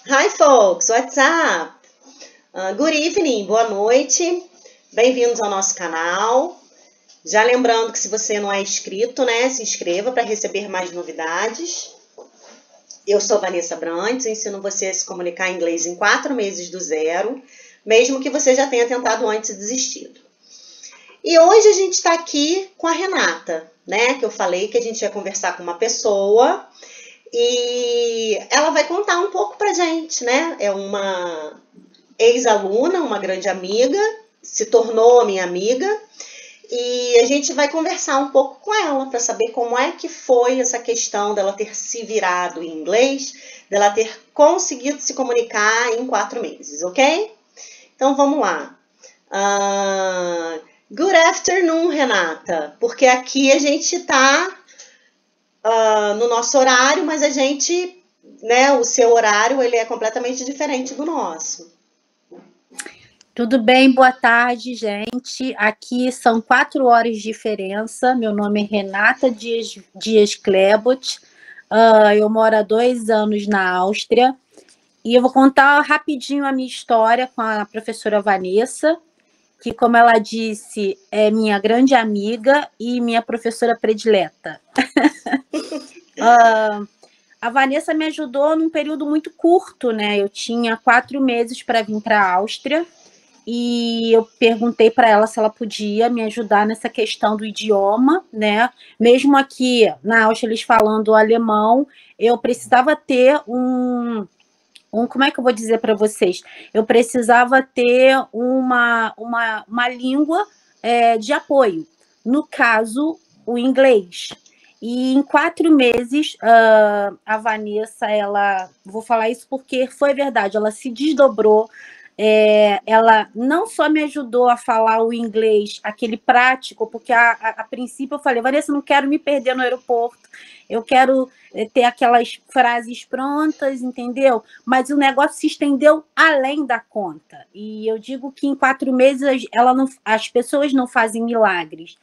Hi folks, what's up? Good evening, boa noite. Bem-vindos ao nosso canal. Já lembrando que se você não é inscrito, né, se inscreva para receber mais novidades. Eu sou Vanessa Brandes, ensino você a se comunicar em inglês em 4 meses do zero, mesmo que você já tenha tentado antes e desistido. E hoje a gente está aqui com a Renata, né, que eu falei que a gente ia conversar com uma pessoa e ela vai contar um pouco pra gente, né? É uma ex-aluna, uma grande amiga, se tornou minha amiga, e a gente vai conversar um pouco com ela para saber como é que foi essa questão dela ter se virado em inglês, dela ter conseguido se comunicar em 4 meses, ok? Então vamos lá. Good afternoon, Renata, porque aqui a gente tá no nosso horário, mas a gente, né, o seu horário, ele é completamente diferente do nosso. Tudo bem, boa tarde, gente. Aqui são 4 horas de diferença. Meu nome é Renata Dias Klebot. Eu moro há 2 anos na Áustria. E eu vou contar rapidinho a minha história com a professora Vanessa, que, como ela disse, é minha grande amiga e minha professora predileta. A Vanessa me ajudou num período muito curto, né? Eu tinha 4 meses para vir para a Áustria e eu perguntei para ela se ela podia me ajudar nessa questão do idioma, né? Mesmo aqui na Áustria eles falando alemão, eu precisava ter como é que eu vou dizer para vocês? Eu precisava ter uma língua de apoio. No caso, o inglês. E em 4 meses, a Vanessa, vou falar isso porque foi verdade, ela se desdobrou. Ela não só me ajudou a falar o inglês, aquele prático, porque a princípio eu falei, Vanessa, não quero me perder no aeroporto, eu quero ter aquelas frases prontas, entendeu? Mas o negócio se estendeu além da conta. E eu digo que em 4 meses as pessoas não fazem milagres,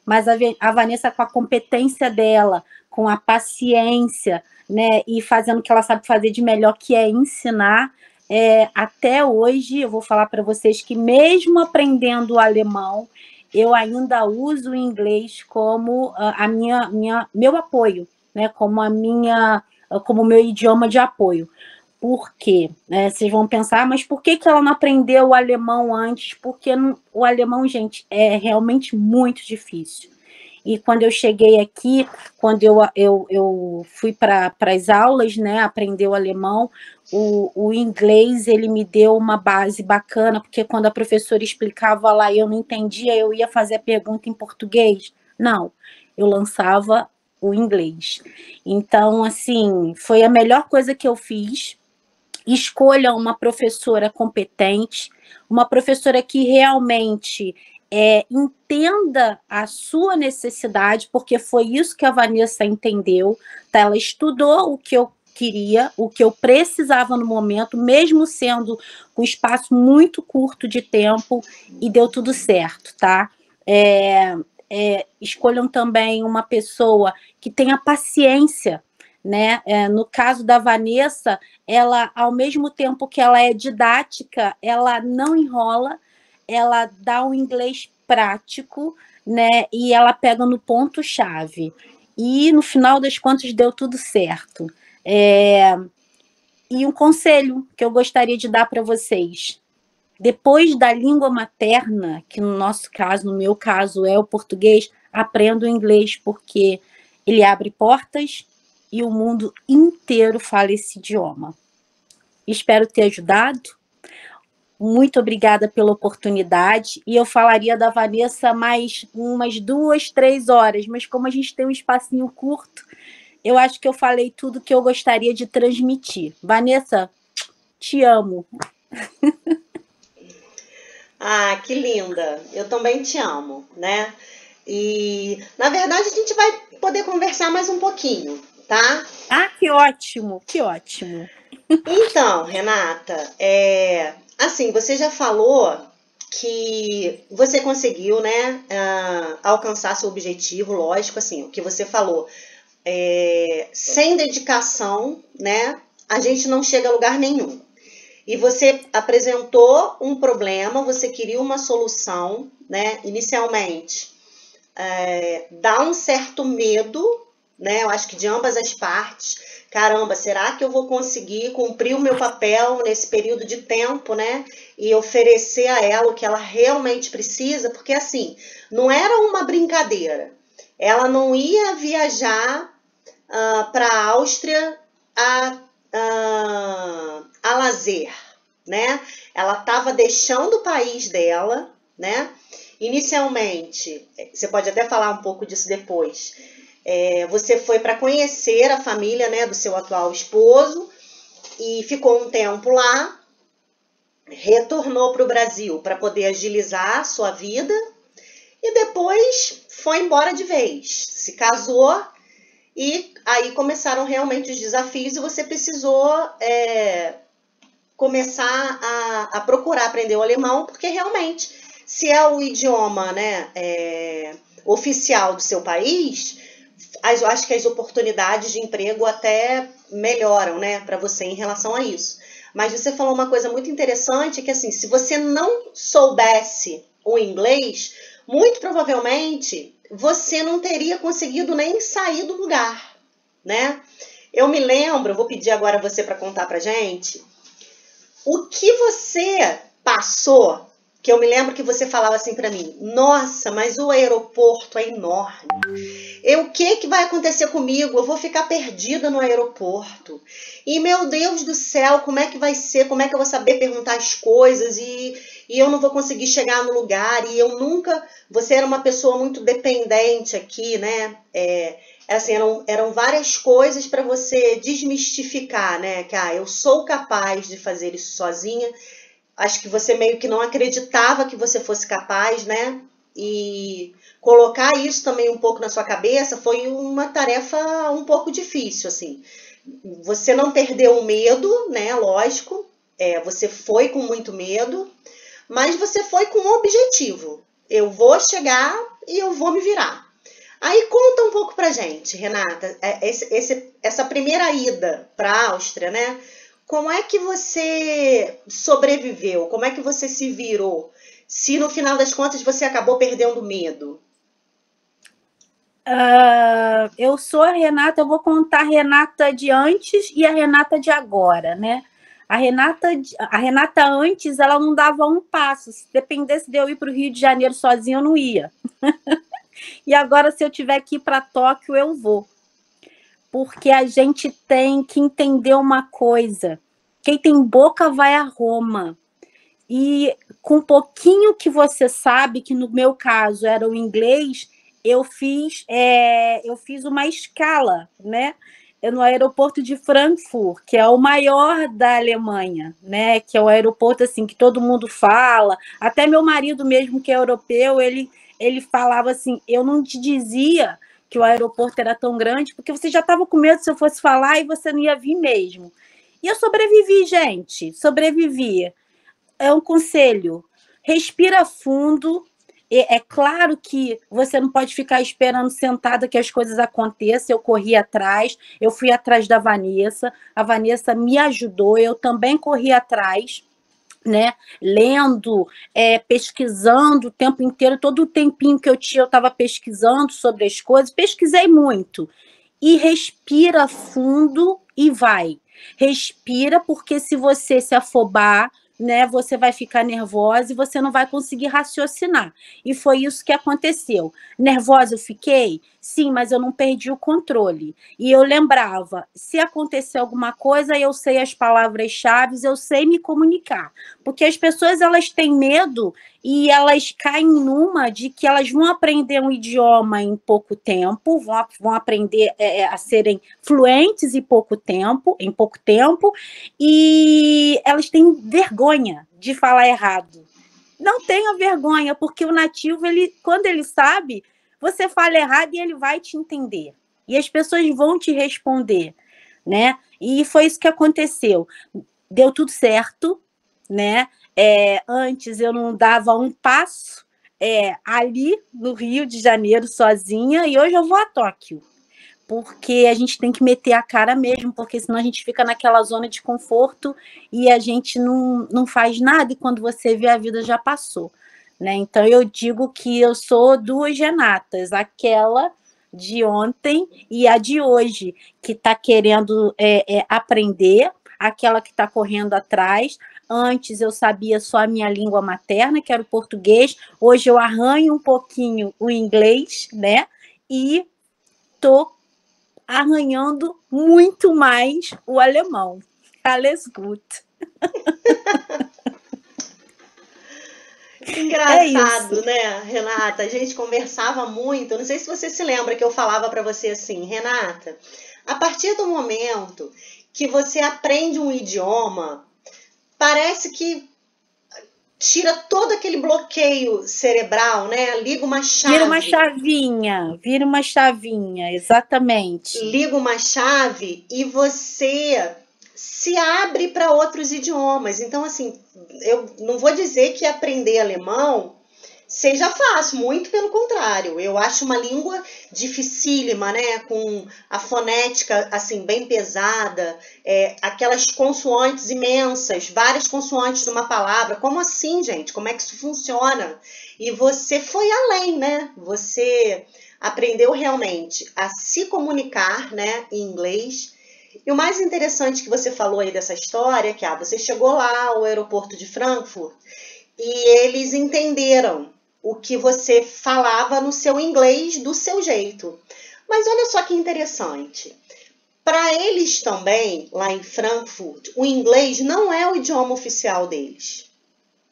mas a Vanessa, com a competência dela, com a paciência, né, e fazendo o que ela sabe fazer de melhor, que é ensinar, até hoje, eu vou falar para vocês que mesmo aprendendo o alemão, eu ainda uso o inglês como meu apoio, né? Como o meu idioma de apoio. Por quê? Vocês vão pensar, mas por que ela não aprendeu o alemão antes? Porque o alemão, gente, é realmente muito difícil. E quando eu cheguei aqui, quando eu fui para as aulas, né, aprender o alemão, o inglês, ele me deu uma base bacana, porque quando a professora explicava lá e eu não entendia, eu ia fazer a pergunta em português. Não, eu lançava o inglês. Então, assim, foi a melhor coisa que eu fiz. Escolha uma professora competente, uma professora que realmente entenda a sua necessidade, porque foi isso que a Vanessa entendeu, tá? Ela estudou o que eu queria, o que eu precisava no momento, mesmo sendo com espaço muito curto de tempo, e deu tudo certo, tá? Escolham também uma pessoa que tenha paciência, né? No caso da Vanessa, ela, ao mesmo tempo que ela é didática, ela não enrola, ela dá um inglês prático, né? E ela pega no ponto-chave. E, no final das contas, deu tudo certo. E um conselho que eu gostaria de dar para vocês. Depois da língua materna, que no nosso caso, no meu caso, é o português, aprenda o inglês, porque ele abre portas e o mundo inteiro fala esse idioma. Espero ter ajudado. Muito obrigada pela oportunidade. E eu falaria da Vanessa mais umas 2, 3 horas, mas como a gente tem um espacinho curto, eu acho que eu falei tudo que eu gostaria de transmitir. Vanessa, te amo. Ah, que linda! Eu também te amo, né? E, na verdade, a gente vai poder conversar mais um pouquinho, tá? Ah, que ótimo, que ótimo. Então, Renata, assim, você já falou que você conseguiu, né, alcançar seu objetivo, lógico, assim, o que você falou, sem dedicação, né, a gente não chega a lugar nenhum. E você apresentou um problema, você queria uma solução, né? Inicialmente, dá um certo medo, né? Eu acho que de ambas as partes. Caramba, será que eu vou conseguir cumprir o meu papel nesse período de tempo, né? E oferecer a ela o que ela realmente precisa? Porque, assim, não era uma brincadeira. Ela não ia viajar para a Áustria a lazer, né? Ela estava deixando o país dela, né? Inicialmente, você pode até falar um pouco disso depois, você foi para conhecer a família, né, do seu atual esposo e ficou um tempo lá, retornou para o Brasil para poder agilizar a sua vida e depois foi embora de vez, se casou e aí começaram realmente os desafios e você precisou começar a procurar aprender o alemão, porque realmente, se é o idioma, né, oficial do seu país, eu acho que as oportunidades de emprego até melhoram, né, para você em relação a isso. Mas você falou uma coisa muito interessante, que assim, se você não soubesse o inglês, muito provavelmente você não teria conseguido nem sair do lugar, né? Eu me lembro, vou pedir agora você para contar pra gente, o que você passou, que eu me lembro que você falava assim para mim, nossa, mas o aeroporto é enorme. O que vai acontecer comigo? Eu vou ficar perdida no aeroporto. E, meu Deus do céu, como é que vai ser? Como é que eu vou saber perguntar as coisas? E eu não vou conseguir chegar no lugar. E eu nunca... Você era uma pessoa muito dependente aqui, né? Assim, eram várias coisas para você desmistificar, né? Que eu sou capaz de fazer isso sozinha. Acho que você meio que não acreditava que você fosse capaz, né? E colocar isso também um pouco na sua cabeça foi uma tarefa um pouco difícil, assim. Você não perdeu o medo, né? Lógico, você foi com muito medo, mas você foi com um objetivo. Eu vou chegar e eu vou me virar. Aí conta um pouco pra gente, Renata, essa primeira ida para a Áustria, né? Como é que você sobreviveu? Como é que você se virou? Se no final das contas você acabou perdendo medo? Eu sou a Renata, eu vou contar a Renata de antes e a Renata de agora, né? A Renata antes, ela não dava um passo. Se dependesse de eu ir para o Rio de Janeiro sozinha, eu não ia. E agora, se eu tiver que ir para Tóquio, eu vou. Porque a gente tem que entender uma coisa. Quem tem boca vai a Roma. E com um pouquinho que você sabe, que no meu caso era o inglês, eu fiz uma escala, né? No aeroporto de Frankfurt, que é o maior da Alemanha, né? Que é o aeroporto assim que todo mundo fala. Até meu marido mesmo, que é europeu, ele falava assim, eu não te dizia que o aeroporto era tão grande, porque você já estava com medo se eu fosse falar e você não ia vir mesmo. E eu sobrevivi, gente, sobrevivi. É um conselho, respira fundo. É claro que você não pode ficar esperando sentada que as coisas aconteçam. Eu corri atrás, eu fui atrás da Vanessa, a Vanessa me ajudou, eu também corri atrás, né? Lendo, pesquisando o tempo inteiro, todo o tempinho que eu tinha, eu estava pesquisando sobre as coisas, pesquisei muito. E respira fundo e vai. Respira, porque se você se afobar, né, você vai ficar nervosa e você não vai conseguir raciocinar. E foi isso que aconteceu. Nervosa eu fiquei? Sim, mas eu não perdi o controle. E eu lembrava, se acontecer alguma coisa, eu sei as palavras-chave, eu sei me comunicar. Porque as pessoas, elas têm medo e elas caem numa de que elas vão aprender um idioma em pouco tempo, vão aprender a serem fluentes em pouco tempo, e elas têm vergonha de falar errado. Não tenha vergonha, porque o nativo, quando ele sabe, você fala errado e ele vai te entender. E as pessoas vão te responder, né? E foi isso que aconteceu. Deu tudo certo, né? Antes eu não dava um passo ali no Rio de Janeiro sozinha, e hoje eu vou a Tóquio. porque a gente tem que meter a cara mesmo, porque senão a gente fica naquela zona de conforto e a gente não faz nada, e quando você vê, a vida já passou, né? Então eu digo que eu sou duas Renatas, aquela de ontem e a de hoje, que está querendo aprender, aquela que está correndo atrás. Antes eu sabia só a minha língua materna, que era o português, hoje eu arranho um pouquinho o inglês, né? E estou arranhando muito mais o alemão. Alles gut. Engraçado, né, Renata? A gente conversava muito. Não sei se você se lembra que eu falava para você assim, Renata, a partir do momento que você aprende um idioma, parece que tira todo aquele bloqueio cerebral, né? Liga uma chave. Vira uma chavinha, exatamente. Liga uma chave e você se abre para outros idiomas. Então, assim, eu não vou dizer que aprender alemão seja fácil, muito pelo contrário. Eu acho uma língua dificílima, né? Com a fonética, assim, bem pesada, aquelas consoantes imensas, várias consoantes numa palavra. Como assim, gente? Como é que isso funciona? E você foi além, né? Você aprendeu realmente a se comunicar, né, em inglês. E o mais interessante que você falou aí dessa história é que você chegou lá ao aeroporto de Frankfurt e eles entenderam o que você falava no seu inglês do seu jeito. Mas olha só que interessante. Para eles também, lá em Frankfurt, o inglês não é o idioma oficial deles,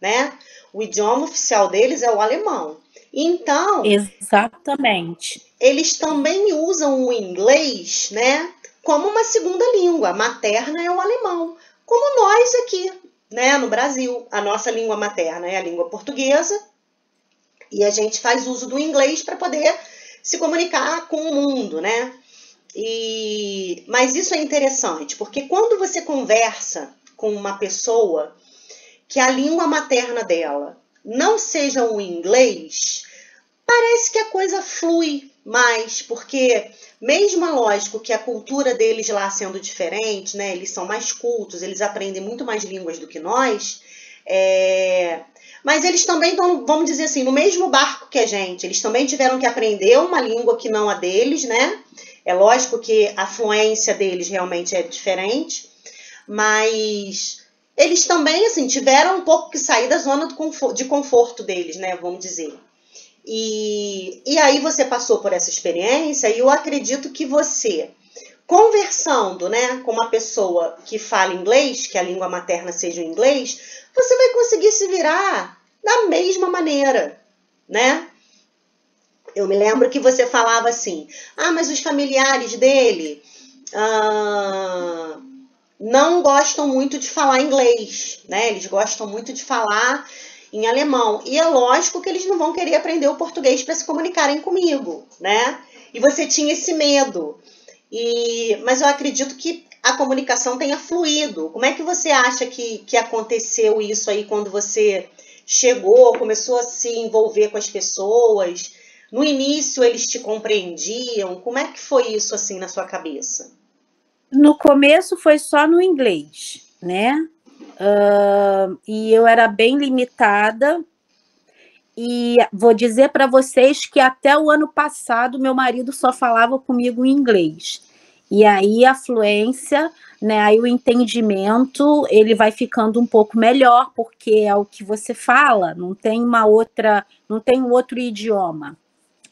né? O idioma oficial deles é o alemão. Então, exatamente. Eles também usam o inglês, né, como uma segunda língua. A materna é o alemão, como nós aqui, né, no Brasil. A nossa língua materna é a língua portuguesa e a gente faz uso do inglês para poder se comunicar com o mundo, né? Mas isso é interessante, porque quando você conversa com uma pessoa que a língua materna dela não seja o inglês, parece que a coisa flui mais, porque mesmo lógico que a cultura deles lá sendo diferente, né, eles são mais cultos, eles aprendem muito mais línguas do que nós, mas eles também estão, vamos dizer assim, no mesmo barco que a gente, eles também tiveram que aprender uma língua que não a deles, né? É lógico que a fluência deles realmente é diferente, mas eles também, assim, tiveram um pouco que sair da zona de conforto deles, né, vamos dizer. E aí você passou por essa experiência e eu acredito que você, conversando, né, com uma pessoa que fala inglês, que a língua materna seja o inglês, você vai conseguir se virar da mesma maneira, né? Eu me lembro que você falava assim, mas os familiares dele não gostam muito de falar inglês, né? Eles gostam muito de falar em alemão. E é lógico que eles não vão querer aprender o português para se comunicarem comigo, né? E você tinha esse medo. Mas eu acredito que a comunicação tenha fluído. Como é que você acha que aconteceu isso aí quando você chegou, começou a se envolver com as pessoas? No início eles te compreendiam? Como é que foi isso assim na sua cabeça? No começo foi só no inglês, né? E eu era bem limitada. E vou dizer para vocês que até o ano passado meu marido só falava comigo em inglês. E aí a fluência, né, aí o entendimento, ele vai ficando um pouco melhor, porque é o que você fala, não tem um outro idioma.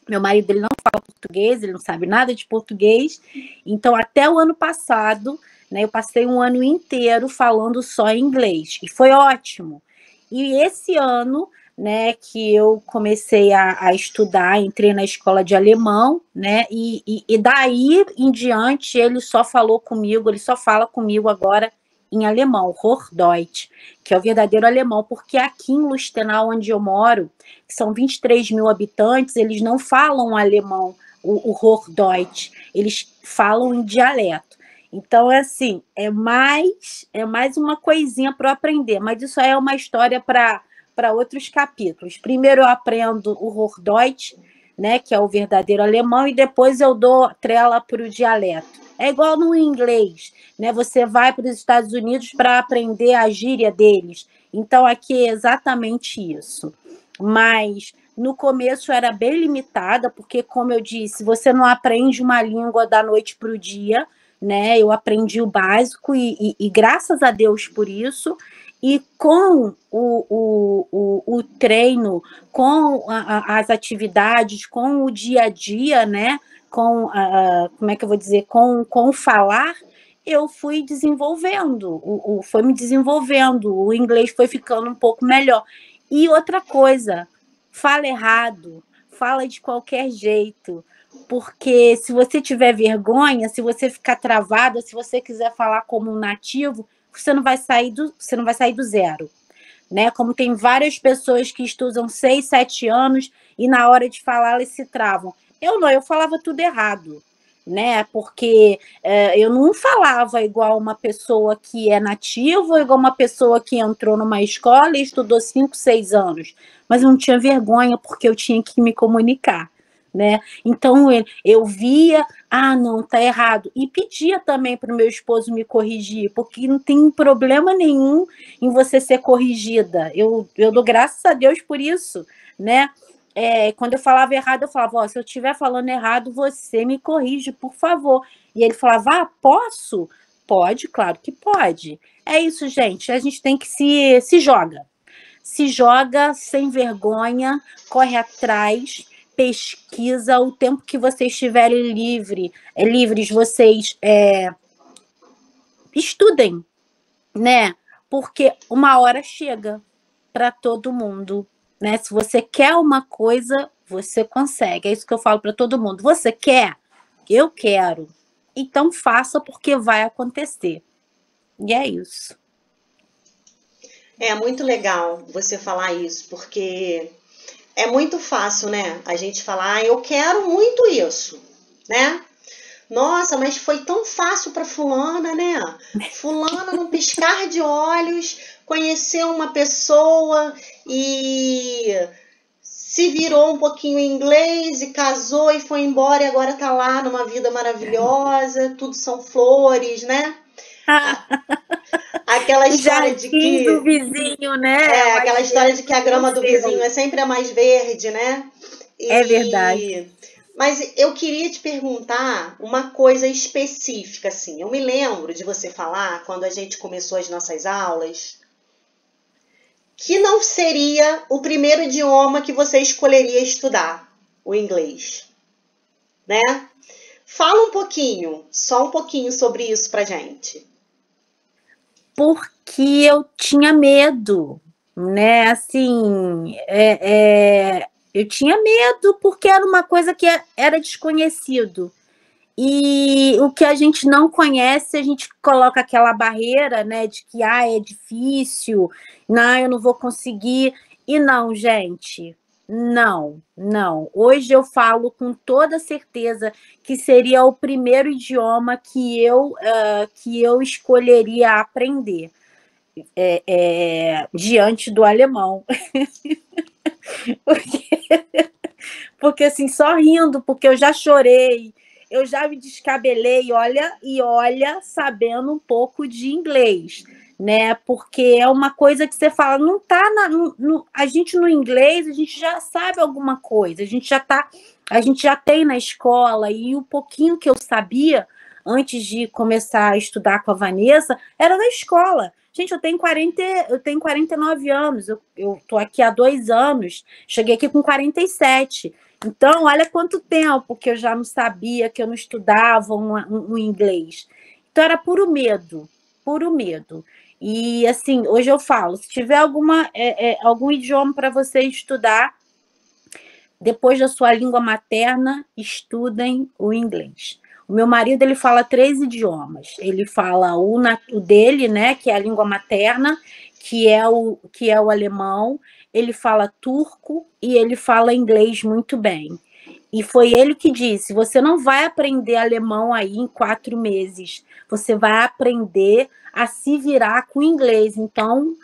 Meu marido, ele não fala português, ele não sabe nada de português. Então, até o ano passado, né, eu passei um ano inteiro falando só inglês. E foi ótimo. E esse ano, né, que eu comecei a estudar, entrei na escola de alemão, né, e daí em diante ele só fala comigo agora em alemão, Hochdeutsch, que é o verdadeiro alemão, porque aqui em Lustenau, onde eu moro, que são 23 mil habitantes, eles não falam alemão, o Hochdeutsch, eles falam em dialeto. Então, assim, é mais uma coisinha para eu aprender, mas isso é uma história para outros capítulos. Primeiro eu aprendo o Hochdeutsch, né, que é o verdadeiro alemão, e depois eu dou trela para o dialeto. É igual no inglês, né? Você vai para os Estados Unidos para aprender a gíria deles. Então, aqui é exatamente isso. Mas no começo era bem limitada, porque, como eu disse, você não aprende uma língua da noite para o dia, né? Eu aprendi o básico e graças a Deus por isso. E com o treino, com as atividades, com o dia a dia, né? Com, como é que eu vou dizer? Com o falar, eu fui desenvolvendo, foi me desenvolvendo, o inglês foi ficando um pouco melhor. E outra coisa, fala errado, fala de qualquer jeito, porque se você tiver vergonha, se você ficar travada, se você quiser falar como um nativo, você não vai sair do zero, né? Como tem várias pessoas que estudam 6, 7 anos e na hora de falar elas se travam. Eu não, eu falava tudo errado, né? Porque eu não falava igual uma pessoa que é nativa, igual uma pessoa que entrou numa escola e estudou 5, 6 anos, mas eu não tinha vergonha porque eu tinha que me comunicar, né? Então eu via, não, tá errado, e pedia também para o meu esposo me corrigir, porque não tem problema nenhum em você ser corrigida. Eu dou graças a Deus por isso, né? Quando eu falava errado, eu falava, se eu estiver falando errado, você me corrige, por favor. E ele falava, posso? Pode, claro que pode. É isso, gente, a gente tem que se joga. Se joga sem vergonha, corre atrás, pesquisa, o tempo que vocês estiverem livres, vocês estudem, né? Porque uma hora chega para todo mundo, né? Se você quer uma coisa, você consegue. É isso que eu falo para todo mundo. Você quer? Eu quero. Então faça, porque vai acontecer. E é isso. É muito legal você falar isso, porque é muito fácil, né? A gente falar, eu quero muito isso, né? Nossa, mas foi tão fácil para fulana, né? Fulana, num piscar de olhos, conheceu uma pessoa e se virou um pouquinho em inglês e casou e foi embora e agora tá lá numa vida maravilhosa, tudo são flores, né? Aquela história de que do vizinho, né? aquela história de que a grama do vizinho é sempre a mais verde, né? É verdade. Mas eu queria te perguntar uma coisa específica, assim. Eu me lembro de você falar, quando a gente começou as nossas aulas, que não seria o primeiro idioma que você escolheria estudar, o inglês, né? Fala um pouquinho, só um pouquinho sobre isso pra gente. Porque eu tinha medo, né? Assim, eu tinha medo porque era uma coisa que era desconhecido. E o que a gente não conhece, a gente coloca aquela barreira, né? De que, é difícil, não, eu não vou conseguir. E não, gente, não. Hoje eu falo com toda certeza que seria o primeiro idioma que eu escolheria aprender. Diante do alemão. Porque assim, só rindo, porque eu já chorei, eu já me descabelei, olha, sabendo um pouco de inglês, né? Porque é uma coisa que você fala, não tá a gente no inglês, a gente já sabe alguma coisa, a gente já tem na escola, e o pouquinho que eu sabia antes de começar a estudar com a Vanessa era na escola. Gente, eu tenho 49 anos, eu tô aqui há 2 anos, cheguei aqui com 47. Então, olha quanto tempo que eu já não sabia, que eu não estudava um inglês. Então, era puro medo. E, assim, hoje eu falo, se tiver algum idioma para você estudar, depois da sua língua materna, estudem o inglês. O meu marido, ele fala 3 idiomas. Ele fala o dele, né, que é a língua materna, que é o alemão. Ele fala turco e ele fala inglês muito bem. E foi ele que disse, você não vai aprender alemão aí em 4 meses. Você vai aprender a se virar com inglês. Então,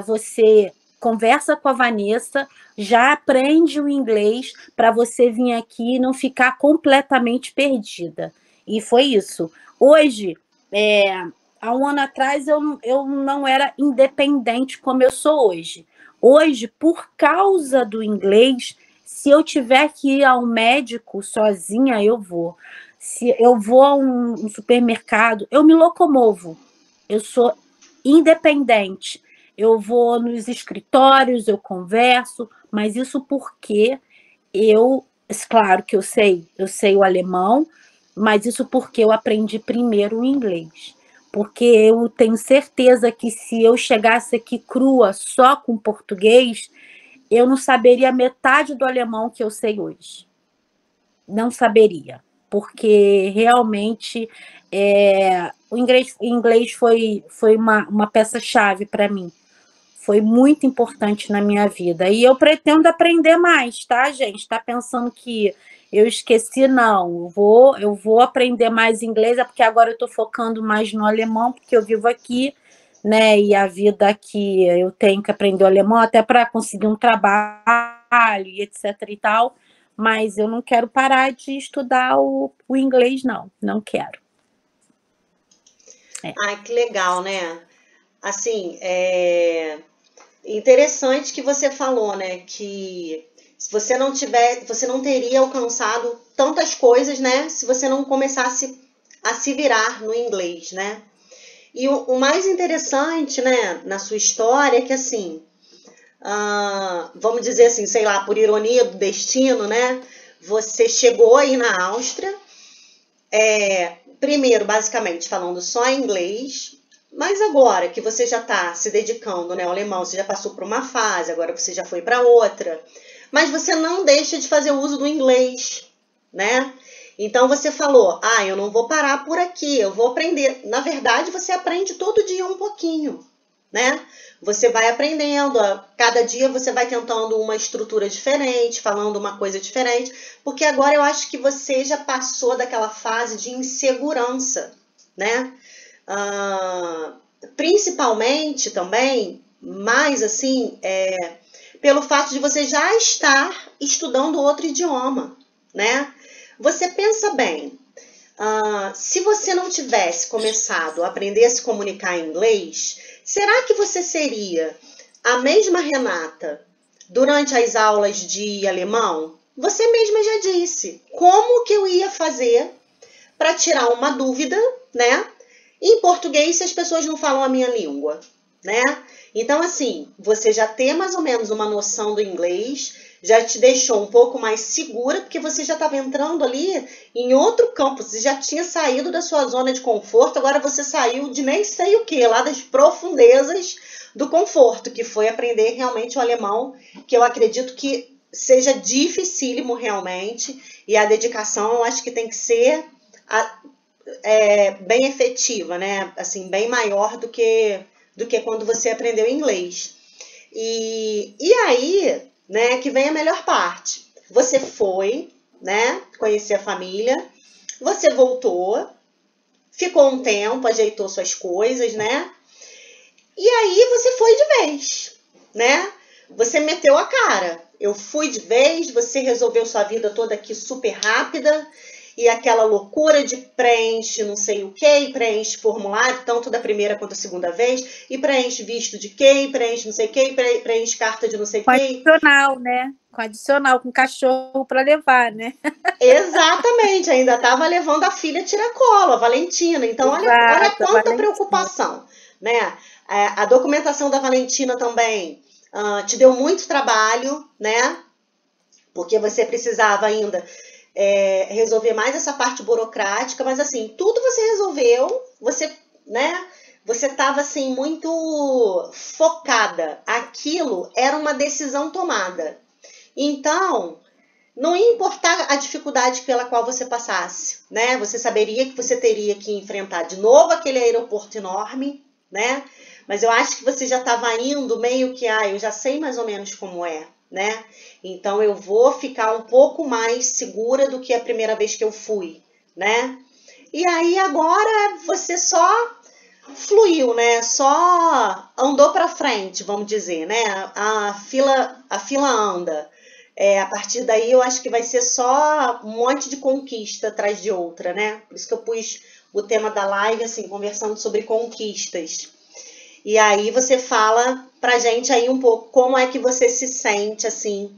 você conversa com a Vanessa, já aprende o inglês para você vir aqui e não ficar completamente perdida. E foi isso. Hoje, há um ano atrás, eu não era independente como eu sou hoje. Hoje, por causa do inglês, se eu tiver que ir ao médico sozinha, eu vou. Se eu vou a um supermercado, eu me locomovo. Eu sou independente. Eu vou nos escritórios, eu converso, mas isso porque claro que eu sei o alemão, mas isso porque eu aprendi primeiro o inglês. Porque eu tenho certeza que se eu chegasse aqui crua só com português, eu não saberia metade do alemão que eu sei hoje. Não saberia, porque realmente o inglês foi uma peça-chave para mim. Foi muito importante na minha vida. E eu pretendo aprender mais, tá, gente? Está pensando que eu esqueci? Não. Eu vou aprender mais inglês, é porque agora eu estou focando mais no alemão, porque eu vivo aqui, né? E a vida aqui eu tenho que aprender o alemão até para conseguir um trabalho e etc e tal. Mas eu não quero parar de estudar o inglês, não. Não quero. Ai, que legal, né? Assim, interessante que você falou, né? Que se você não você não teria alcançado tantas coisas, né? Se você não começasse a se virar no inglês, né? E o mais interessante, né, na sua história é que, assim, vamos dizer assim, sei lá, por ironia do destino, né? Você chegou aí na Áustria, primeiro, basicamente, falando só inglês, mas agora que você já está se dedicando, né, ao alemão, você já passou por uma fase, agora você já foi para outra, mas você não deixa de fazer uso do inglês, né? Então você falou, eu não vou parar por aqui, eu vou aprender. Na verdade, você aprende todo dia um pouquinho, né? Você vai aprendendo, cada dia você vai tentando uma estrutura diferente, falando uma coisa diferente, porque agora eu acho que você já passou daquela fase de insegurança, né? Principalmente também, mais assim, pelo fato de você já estar estudando outro idioma, né? Você pensa bem, se você não tivesse começado a aprender a se comunicar em inglês, será que você seria a mesma Renata durante as aulas de alemão? Você mesma já disse, como que eu ia fazer para tirar uma dúvida, né? Em português, se as pessoas não falam a minha língua, né? Então, assim, você já ter mais ou menos uma noção do inglês já te deixou um pouco mais segura, porque você já estava entrando ali em outro campo, você já tinha saído da sua zona de conforto, agora você saiu de nem sei o que, lá das profundezas do conforto, que foi aprender realmente o alemão, que eu acredito que seja dificílimo realmente, e a dedicação eu acho que tem que ser bem efetiva, né? Assim, bem maior do que quando você aprendeu inglês. E aí, né, que vem a melhor parte. Você foi, né, conhecer a família, você voltou, ficou um tempo, ajeitou suas coisas, né? E aí você foi de vez, né? Você meteu a cara. Eu fui de vez, você resolveu sua vida toda aqui super rápida, e aquela loucura de preenche não sei o que, preenche formulário, tanto da primeira quanto da segunda vez, e preenche visto de quem, preenche não sei o que, preenche carta de não sei o que. Adicional, né? Com adicional, com cachorro para levar, né? Exatamente, ainda estava levando a filha tiracolo, a Valentina. Então, olha quanta preocupação, né? A documentação da Valentina também te deu muito trabalho, né? Porque você precisava ainda resolver mais essa parte burocrática, mas assim, tudo você resolveu, você, né? Você estava assim muito focada. Aquilo era uma decisão tomada. Então, não ia importar a dificuldade pela qual você passasse, né? Você saberia que você teria que enfrentar de novo aquele aeroporto enorme, né? Mas eu acho que você já estava indo meio que, eu já sei mais ou menos como é, né? Então eu vou ficar um pouco mais segura do que a primeira vez que eu fui, né? E aí agora você só fluiu, né? Só andou para frente, vamos dizer, né? A fila anda. A partir daí eu acho que vai ser só um monte de conquista atrás de outra, né? Por isso que eu pus o tema da live, assim, conversando sobre conquistas. E aí você fala pra gente aí um pouco como é que você se sente, assim,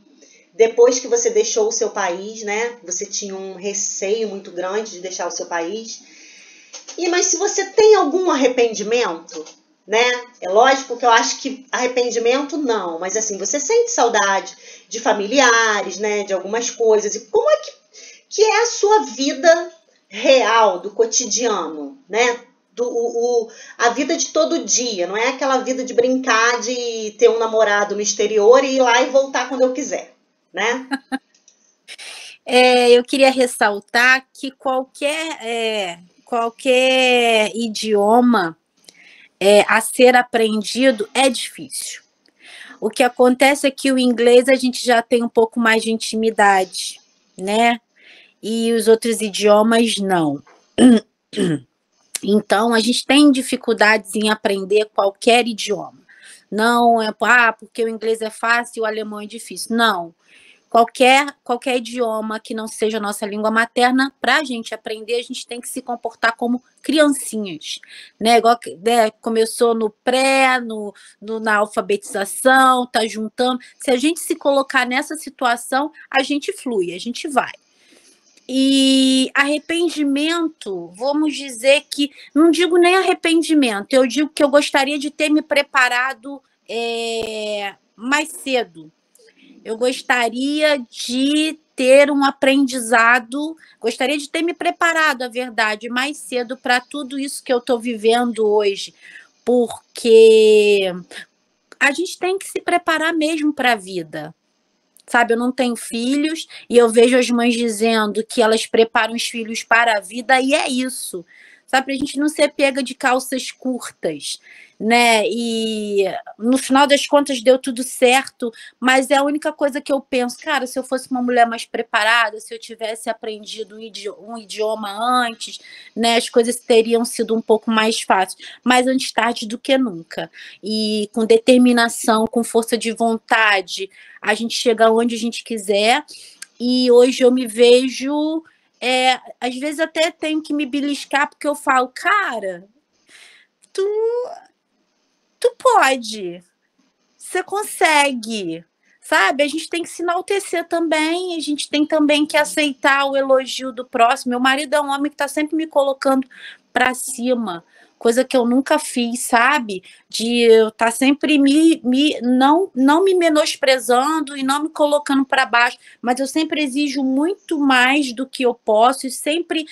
depois que você deixou o seu país, né? Você tinha um receio muito grande de deixar o seu país. Mas se você tem algum arrependimento, né? É lógico que eu acho que arrependimento não, mas assim, você sente saudade de familiares, né? De algumas coisas. E como é que é a sua vida real, do cotidiano, né? A vida de todo dia, não é aquela vida de brincar, de ter um namorado no exterior e ir lá e voltar quando eu quiser, né? Eu queria ressaltar que qualquer idioma a ser aprendido é difícil. O que acontece é que o inglês a gente já tem um pouco mais de intimidade, né? E os outros idiomas não. Então, a gente tem dificuldades em aprender qualquer idioma. Não é porque o inglês é fácil e o alemão é difícil. Não. Qualquer idioma que não seja a nossa língua materna, para a gente aprender, a gente tem que se comportar como criancinhas, né? Igual começou no pré, na alfabetização, tá juntando. Se a gente se colocar nessa situação, a gente flui, a gente vai. E arrependimento, vamos dizer que, não digo nem arrependimento, eu digo que eu gostaria de ter me preparado mais cedo. Eu gostaria de ter um aprendizado, gostaria de ter me preparado, a verdade, mais cedo para tudo isso que eu estou vivendo hoje, porque a gente tem que se preparar mesmo para a vida. Sabe, eu não tenho filhos e eu vejo as mães dizendo que elas preparam os filhos para a vida e é isso. Sabe, para a gente não ser pega de calças curtas, né? E no final das contas deu tudo certo, mas é a única coisa que eu penso, cara, se eu fosse uma mulher mais preparada, se eu tivesse aprendido um idioma antes, né, as coisas teriam sido um pouco mais fáceis, mas antes tarde do que nunca. E com determinação, com força de vontade, a gente chega onde a gente quiser. E hoje eu me vejo, às vezes até tenho que me beliscar, porque eu falo, cara, tu pode, você consegue, sabe? A gente tem que se enaltecer também, a gente tem também que aceitar o elogio do próximo. Meu marido é um homem que está sempre me colocando para cima, coisa que eu nunca fiz, sabe? De eu estar sempre não me menosprezando e não me colocando para baixo, mas eu sempre exijo muito mais do que eu posso e sempre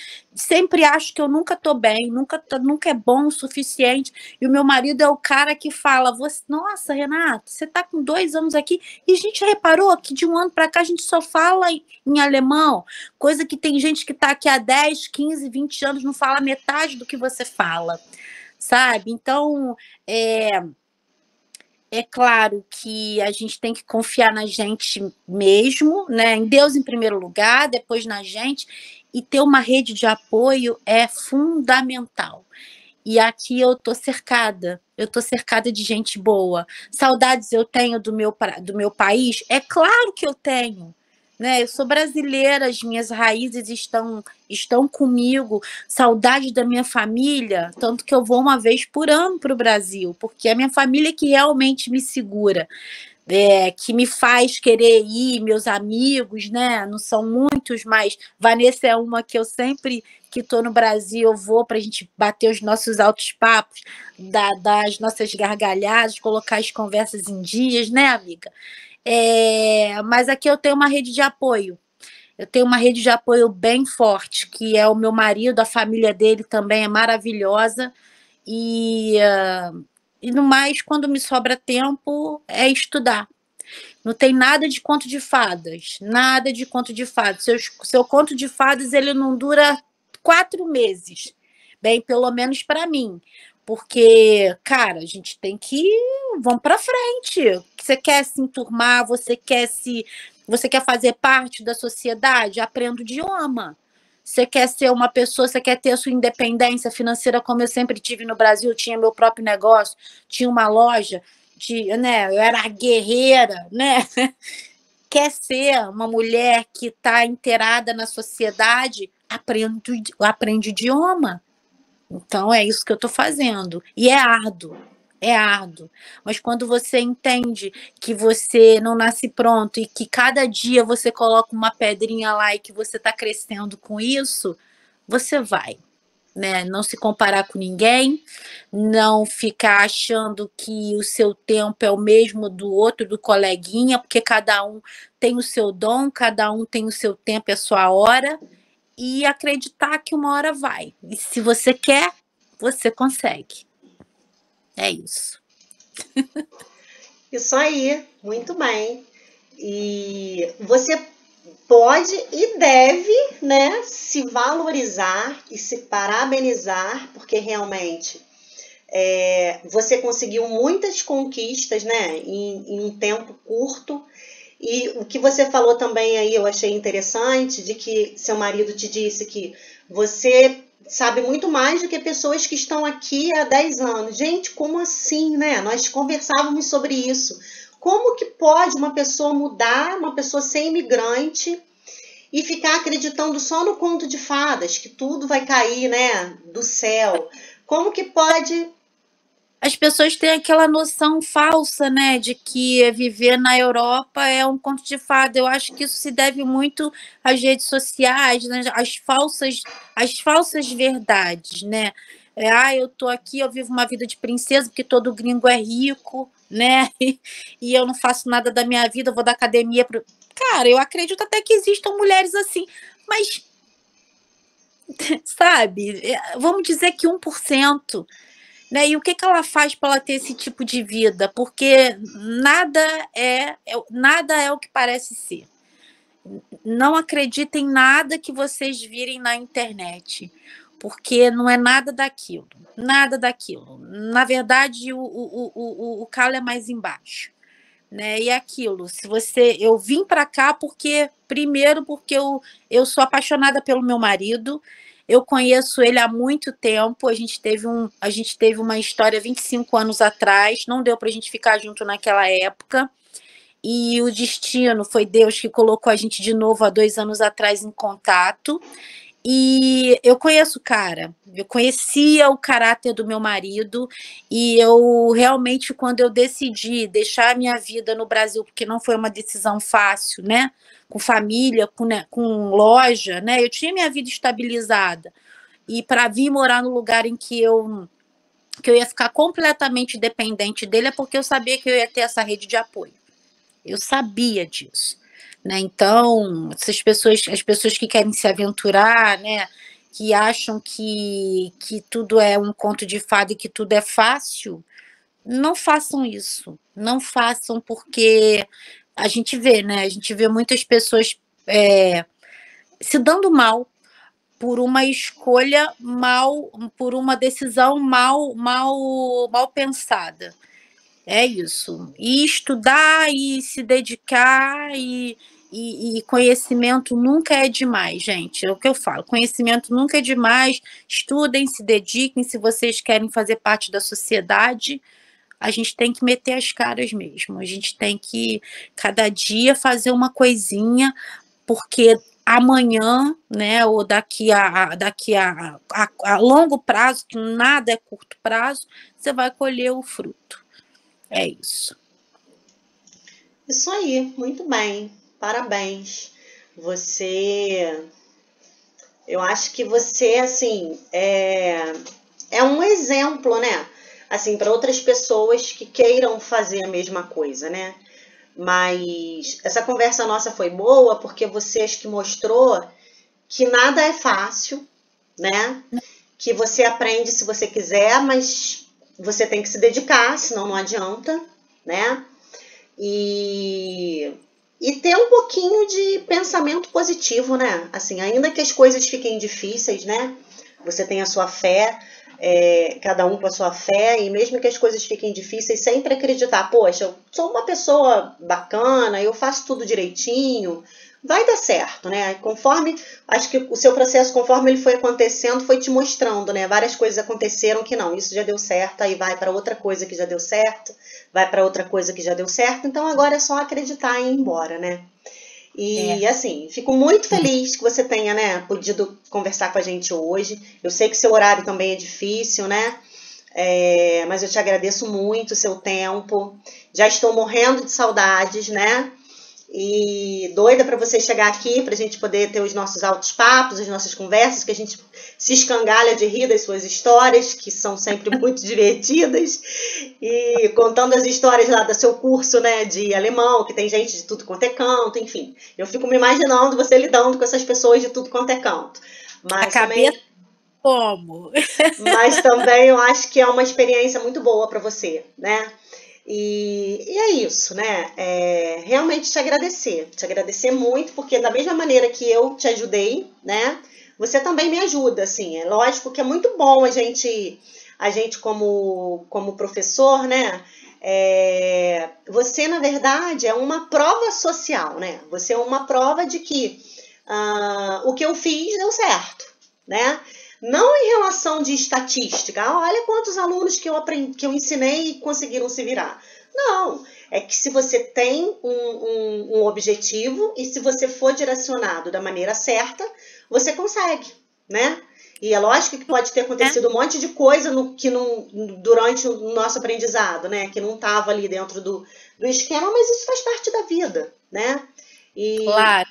acho que eu nunca estou bem, nunca é bom o suficiente. E o meu marido é o cara que fala, nossa, Renata, você está com 2 anos aqui e a gente reparou que de um ano para cá a gente só fala em alemão, coisa que tem gente que está aqui há 10, 15, 20 anos não fala metade do que você fala, sabe? Então, é claro que a gente tem que confiar na gente mesmo, né? Em Deus em primeiro lugar, depois na gente, e ter uma rede de apoio é fundamental. E aqui eu tô cercada de gente boa. Saudades eu tenho do meu país? É claro que eu tenho. Né? Eu sou brasileira, as minhas raízes estão comigo. Saudade da minha família, tanto que eu vou uma vez por ano para o Brasil, porque é a minha família que realmente me segura. Que me faz querer ir, meus amigos, né? Não são muitos, mas Vanessa é uma que eu sempre que estou no Brasil, eu vou para a gente bater os nossos altos papos, das nossas gargalhadas, colocar as conversas em dias, né, amiga? Mas aqui eu tenho uma rede de apoio. Eu tenho uma rede de apoio bem forte, que é o meu marido, a família dele também é maravilhosa. E no mais, quando me sobra tempo, é estudar. Não tem nada de conto de fadas. Nada de conto de fadas. Seu conto de fadas ele não dura 4 meses. Bem, pelo menos para mim. Porque, cara, a gente tem que... Vamos para frente. Você quer se enturmar, você quer fazer parte da sociedade? Aprenda o idioma. Você quer ser uma pessoa, você quer ter a sua independência financeira, como eu sempre tive no Brasil, eu tinha meu próprio negócio, tinha uma loja, né, eu era guerreira, né? Quer ser uma mulher que está inteirada na sociedade, aprende idioma. Então, é isso que eu estou fazendo. E é árduo, é árduo. Mas quando você entende que você não nasce pronto e que cada dia você coloca uma pedrinha lá e que você está crescendo com isso, você vai. Né? Não se comparar com ninguém, não ficar achando que o seu tempo é o mesmo do outro, do coleguinha, porque cada um tem o seu dom, cada um tem o seu tempo e a sua hora, e acreditar que uma hora vai. E se você quer, você consegue. É isso. Isso aí, muito bem. E você pode e deve, né, se valorizar e se parabenizar, porque realmente você conseguiu muitas conquistas, né, em um tempo curto. E o que você falou também aí, eu achei interessante, de que seu marido te disse que você sabe muito mais do que pessoas que estão aqui há 10 anos. Gente, como assim, né? Nós conversávamos sobre isso. Como que pode uma pessoa mudar, uma pessoa ser imigrante e ficar acreditando só no conto de fadas, que tudo vai cair, né, do céu? Como que pode? As pessoas têm aquela noção falsa, né, de que viver na Europa é um conto de fada. Eu acho que isso se deve muito às redes sociais, né, às falsas verdades, né? Eu tô aqui, eu vivo uma vida de princesa porque todo gringo é rico, né? E eu não faço nada da minha vida, eu vou da academia pro... Cara, eu acredito até que existam mulheres assim, mas sabe, vamos dizer que 1%. Né? E o que ela faz para ela ter esse tipo de vida? Porque nada é o que parece ser. Não acreditem em nada que vocês virem na internet, porque não é nada daquilo. Nada daquilo. Na verdade, o calo é mais embaixo. Né? E aquilo, eu vim para cá primeiro porque eu sou apaixonada pelo meu marido, eu conheço ele há muito tempo, a gente teve uma história 25 anos atrás, não deu para a gente ficar junto naquela época, e o destino foi Deus que colocou a gente de novo há 2 anos atrás em contato. E eu conheço o cara, eu conhecia o caráter do meu marido e eu realmente, quando eu decidi deixar a minha vida no Brasil, porque não foi uma decisão fácil, né? Com família, com loja, né? Eu tinha minha vida estabilizada e para vir morar no lugar em que eu ia ficar completamente dependente dele é porque eu sabia que eu ia ter essa rede de apoio. Eu sabia disso. Né? Então, as pessoas que querem se aventurar, né, que acham que tudo é um conto de fada e que tudo é fácil, não façam isso. Não façam, porque a gente vê, né? A gente vê muitas pessoas se dando mal por uma escolha por uma decisão mal pensada. É isso. E estudar e se dedicar e conhecimento nunca é demais, gente. É o que eu falo. Conhecimento nunca é demais. Estudem, se dediquem. Se vocês querem fazer parte da sociedade, a gente tem que meter as caras mesmo. A gente tem que, cada dia, fazer uma coisinha, porque amanhã, né, ou daqui a longo prazo, que nada é curto prazo, você vai colher o fruto. É isso. Isso aí, muito bem. Parabéns. Eu acho que você, assim, é um exemplo, né? Assim, para outras pessoas que queiram fazer a mesma coisa, né? Mas essa conversa nossa foi boa porque você acho que mostrou que nada é fácil, né? Que você aprende se você quiser, mas você tem que se dedicar, senão não adianta, né? E ter um pouquinho de pensamento positivo, né? Assim, ainda que as coisas fiquem difíceis, né? Você tem a sua fé, cada um com a sua fé, e mesmo que as coisas fiquem difíceis, sempre acreditar, poxa, eu sou uma pessoa bacana, eu faço tudo direitinho, vai dar certo, né? Conforme, acho que o seu processo, conforme ele foi acontecendo, foi te mostrando, né? Várias coisas aconteceram que não, isso já deu certo, aí vai para outra coisa que já deu certo, vai para outra coisa que já deu certo, então agora é só acreditar e ir embora, né? E assim, fico muito feliz que você tenha, né, podido conversar com a gente hoje. Eu sei que seu horário também é difícil, né? Mas eu te agradeço muito o seu tempo. Já estou morrendo de saudades, né? E doida para você chegar aqui, para a gente poder ter os nossos altos papos, as nossas conversas, que a gente se escangalha de rir das suas histórias, que são sempre muito divertidas, e contando as histórias lá do seu curso, né, de alemão, que tem gente de tudo quanto é canto, enfim. Eu fico me imaginando você lidando com essas pessoas de tudo quanto é canto. Mas a cabeça também... como? Mas também eu acho que é uma experiência muito boa para você, né? E é isso, né? Realmente te agradecer muito, porque da mesma maneira que eu te ajudei, né? Você também me ajuda, assim. É lógico que é muito bom a gente como professor, né? Você, na verdade, é uma prova social, né? Você é uma prova de que o que eu fiz deu certo, né? Não em relação de estatística, olha quantos alunos que eu ensinei e conseguiram se virar. Não, é que se você tem um objetivo e se você for direcionado da maneira certa, você consegue, né? E é lógico que pode ter acontecido um monte de coisa durante o nosso aprendizado, né? Que não estava ali dentro do esquema, mas isso faz parte da vida, né? Claro.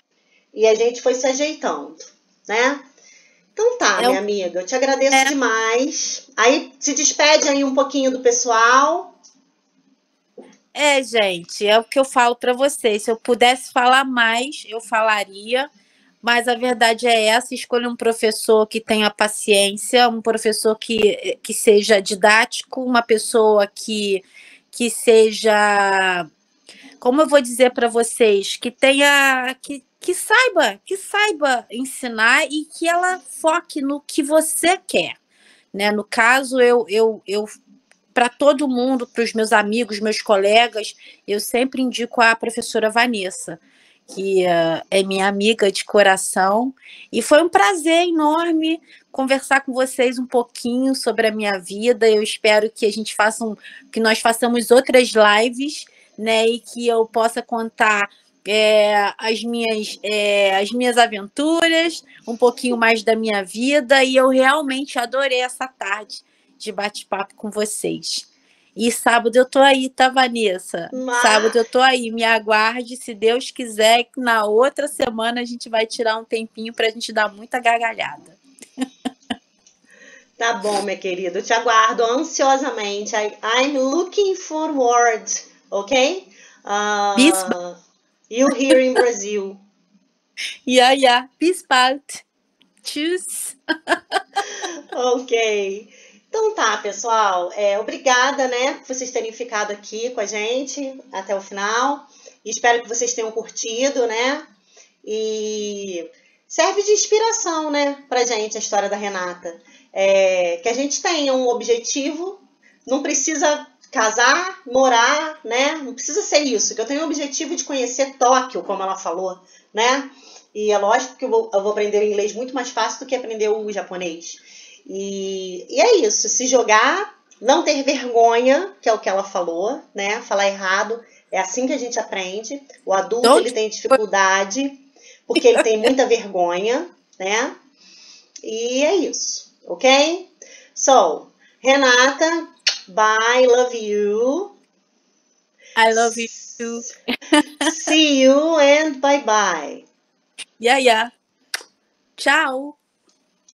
E a gente foi se ajeitando, né? Então tá, minha amiga, eu te agradeço demais. Aí se despede aí um pouquinho do pessoal. Gente, é o que eu falo para vocês. Se eu pudesse falar mais, eu falaria. Mas a verdade é essa: escolha um professor que tenha paciência, um professor que seja didático, uma pessoa que seja, como eu vou dizer para vocês, que tenha, que saiba ensinar e que ela foque no que você quer, né? No caso, eu para todo mundo, para os meus amigos, meus colegas, eu sempre indico a professora Vanessa, que é minha amiga de coração, e foi um prazer enorme conversar com vocês um pouquinho sobre a minha vida. Eu espero que que nós façamos outras lives, né, e que eu possa contar as minhas aventuras, um pouquinho mais da minha vida, e eu realmente adorei essa tarde de bate-papo com vocês. E sábado eu tô aí, tá, Vanessa? Sábado eu tô aí, me aguarde, se Deus quiser, que na outra semana a gente vai tirar um tempinho pra gente dar muita gargalhada. Tá bom, minha querida, eu te aguardo ansiosamente. I'm looking forward, ok? You here in Brazil. Ja, bis bald. Tschüss. Ok. Então tá, pessoal. Obrigada, né, por vocês terem ficado aqui com a gente até o final. Espero que vocês tenham curtido, né? E serve de inspiração, né, pra gente a história da Renata. Que a gente tenha um objetivo, não precisa casar, morar, né? Não precisa ser isso. Que eu tenho o objetivo de conhecer Tóquio, como ela falou, né? E é lógico que eu vou aprender o inglês muito mais fácil do que aprender o japonês. E é isso, se jogar, não ter vergonha, que é o que ela falou, né? Falar errado, é assim que a gente aprende. O adulto, ele tem dificuldade, porque ele tem muita vergonha, né? E é isso, ok? So, Renata, bye, love you. I love you too. See you and bye-bye. Ja. Tchau.